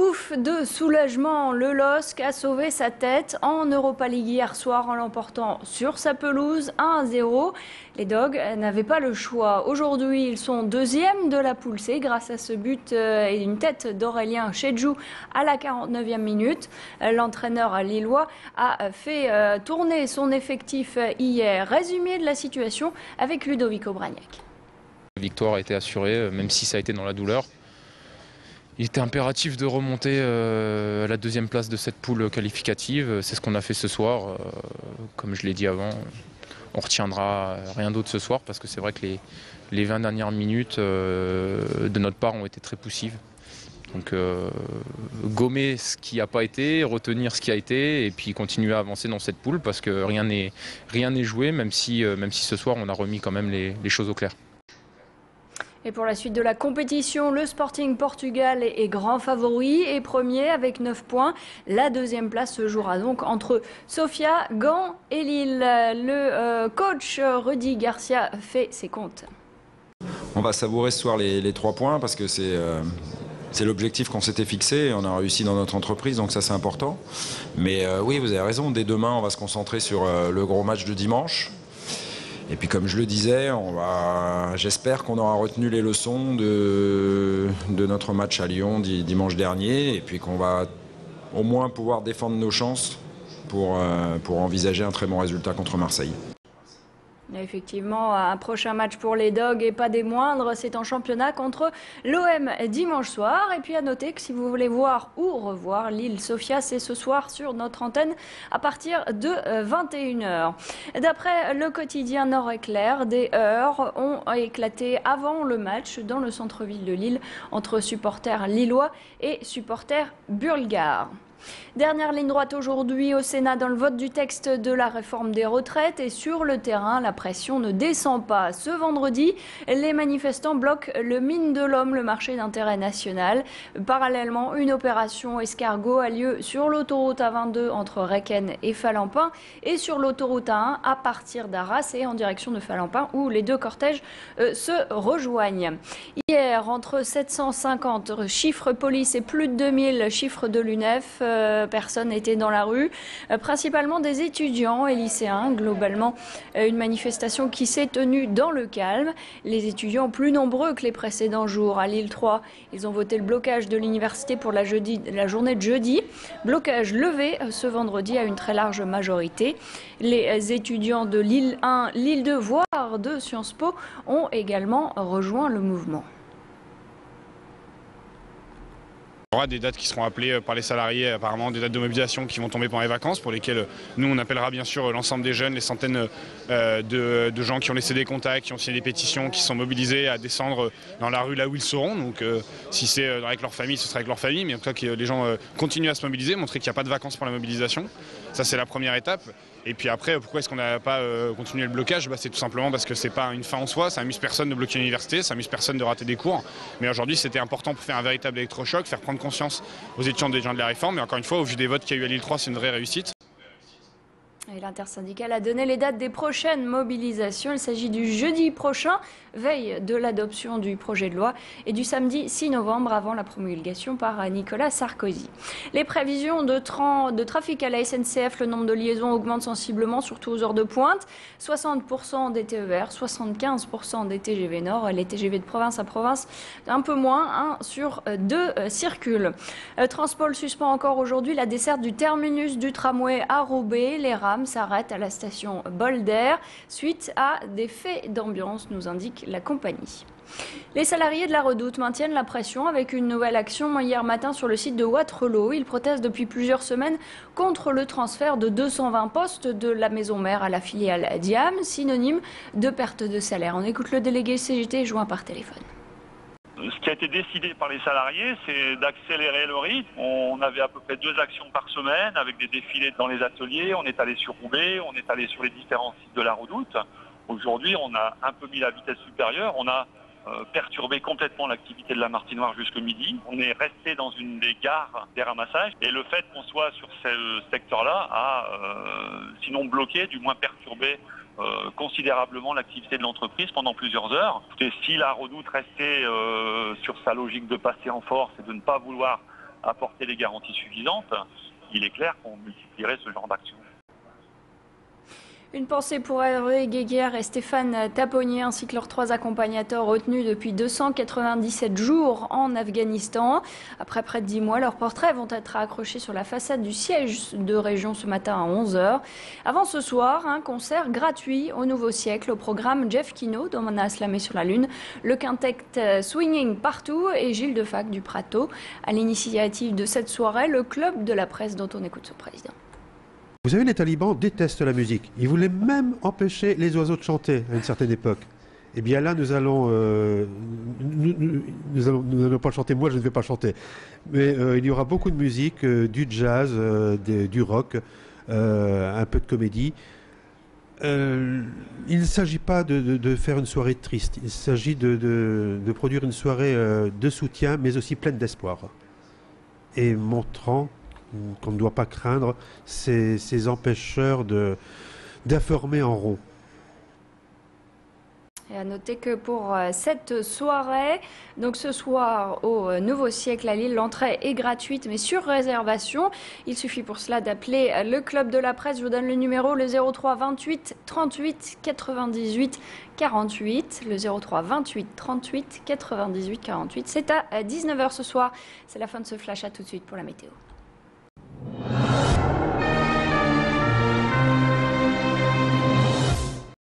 Ouf de soulagement, le LOSC a sauvé sa tête en Europa League hier soir en l'emportant sur sa pelouse 1-0. Les Dogs n'avaient pas le choix. Aujourd'hui, ils sont deuxièmes de la poule C grâce à ce but et une tête d'Aurélien Chedjou à la 49e minute. L'entraîneur lillois a fait tourner son effectif hier. Résumé de la situation avec Ludovico Bragnac. La victoire a été assurée, même si ça a été dans la douleur. Il était impératif de remonter à la deuxième place de cette poule qualificative. C'est ce qu'on a fait ce soir. Comme je l'ai dit avant, on ne retiendra rien d'autre ce soir parce que c'est vrai que les 20 dernières minutes de notre part ont été très poussives. Donc gommer ce qui n'a pas été, retenir ce qui a été et puis continuer à avancer dans cette poule parce que rien n'est joué, même si ce soir on a remis quand même les choses au clair. Et pour la suite de la compétition, le Sporting Portugal est grand favori et premier avec 9 points. La deuxième place se jouera donc entre Sofia, Gand et Lille. Le coach Rudy Garcia fait ses comptes. On va savourer ce soir les 3 points parce que c'est l'objectif qu'on s'était fixé. On a réussi dans notre entreprise, donc ça c'est important. Mais oui, vous avez raison, dès demain on va se concentrer sur le gros match de dimanche. Et puis comme je le disais, j'espère qu'on aura retenu les leçons de notre match à Lyon dimanche dernier et puis qu'on va au moins pouvoir défendre nos chances pour envisager un très bon résultat contre Marseille. Effectivement, un prochain match pour les Dogs et pas des moindres, c'est en championnat contre l'OM dimanche soir. Et puis à noter que si vous voulez voir ou revoir Lille-Sofia, c'est ce soir sur notre antenne à partir de 21h. D'après le quotidien Nord-Éclair, des heurts ont éclaté avant le match dans le centre-ville de Lille entre supporters lillois et supporters bulgares. Dernière ligne droite aujourd'hui au Sénat dans le vote du texte de la réforme des retraites et sur le terrain, la pression ne descend pas. Ce vendredi, les manifestants bloquent le Mine de l'Homme, le marché d'intérêt national. Parallèlement, une opération escargot a lieu sur l'autoroute A22 entre Requenne et Falampin et sur l'autoroute A1 à partir d'Arras et en direction de Falampin où les deux cortèges se rejoignent. Hier, entre 750 chiffres police et plus de 2000 chiffres de l'UNEF, personnes étaient dans la rue, principalement des étudiants et lycéens. Globalement, une manifestation qui s'est tenue dans le calme. Les étudiants plus nombreux que les précédents jours. À Lille 3, ils ont voté le blocage de l'université pour la journée de jeudi. Blocage levé ce vendredi à une très large majorité. Les étudiants de Lille 1, Lille 2, voire de Sciences Po ont également rejoint le mouvement. Il y aura des dates qui seront appelées par les salariés, apparemment des dates de mobilisation qui vont tomber pendant les vacances, pour lesquelles nous on appellera bien sûr l'ensemble des jeunes, les centaines de gens qui ont laissé des contacts, qui ont signé des pétitions, qui sont mobilisés à descendre dans la rue là où ils seront. Donc si c'est avec leur famille, ce sera avec leur famille, mais en tout cas que les gens continuent à se mobiliser, montrer qu'il n'y a pas de vacances pour la mobilisation. Ça c'est la première étape. Et puis après, pourquoi est-ce qu'on n'a pas continué le blocage? C'est tout simplement parce que c'est pas une fin en soi, ça amuse personne de bloquer l'université, ça amuse personne de rater des cours. Mais aujourd'hui, c'était important pour faire un véritable électrochoc, faire prendre conscience aux étudiants des gens de la réforme. Mais encore une fois, au vu des votes qu'il y a eu à Lille 3, c'est une vraie réussite. Et l'intersyndicale a donné les dates des prochaines mobilisations. Il s'agit du jeudi prochain, veille de l'adoption du projet de loi, et du samedi 6 novembre avant la promulgation par Nicolas Sarkozy. Les prévisions de trafic à la SNCF, le nombre de liaisons augmente sensiblement, surtout aux heures de pointe. 60% des TER, 75% des TGV Nord. Les TGV de province à province, un peu moins, 1 sur 2 circulent. Transpol suspend encore aujourd'hui la desserte du terminus du tramway à Roubaix. Les rames s'arrête à la station Bolder suite à des faits d'ambiance, nous indique la compagnie. Les salariés de la Redoute maintiennent la pression avec une nouvelle action hier matin sur le site de Wattrelos. Ils protestent depuis plusieurs semaines contre le transfert de 220 postes de la maison mère à la filiale Diam, synonyme de perte de salaire. On écoute le délégué CGT joint par téléphone. Ce qui a été décidé par les salariés, c'est d'accélérer le rythme. On avait à peu près 2 actions par semaine avec des défilés dans les ateliers. On est allé sur Roubaix, on est allé sur les différents sites de la Redoute. Aujourd'hui, on a un peu mis la vitesse supérieure. On a perturbé complètement l'activité de la Martinoire jusque midi. On est resté dans une des gares des ramassages. Et le fait qu'on soit sur ce secteur-là a, sinon bloqué, du moins perturbé considérablement l'activité de l'entreprise pendant plusieurs heures. Et si la Redoute restait sur sa logique de passer en force et de ne pas vouloir apporter les garanties suffisantes, il est clair qu'on multiplierait ce genre d'action. Une pensée pour Hervé Guéguerre et Stéphane Taponnier ainsi que leurs 3 accompagnateurs retenus depuis 297 jours en Afghanistan. Après près de 10 mois, leurs portraits vont être accrochés sur la façade du siège de région ce matin à 11h. Avant ce soir, un concert gratuit au Nouveau Siècle au programme Jeff Kino, dont on a slamé sur la Lune, le quintet Swinging Partout et Gilles Defac du Prato. À l'initiative de cette soirée, le club de la presse dont on écoute son président. Vous savez, les talibans détestent la musique. Ils voulaient même empêcher les oiseaux de chanter à une certaine époque. Eh bien là, nous allons pas chanter. Moi, je ne vais pas chanter. Mais il y aura beaucoup de musique, du jazz, du rock, un peu de comédie. Il ne s'agit pas de faire une soirée triste. Il s'agit de produire une soirée de soutien, mais aussi pleine d'espoir. Et montrant qu'on ne doit pas craindre ces empêcheurs d'informer en rond. Et à noter que pour cette soirée, donc ce soir au Nouveau Siècle à Lille, l'entrée est gratuite mais sur réservation. Il suffit pour cela d'appeler le club de la presse. Je vous donne le numéro, le 03 28 38 98 48. Le 03 28 38 98 48. C'est à 19h ce soir. C'est la fin de ce flash. À tout de suite pour la météo.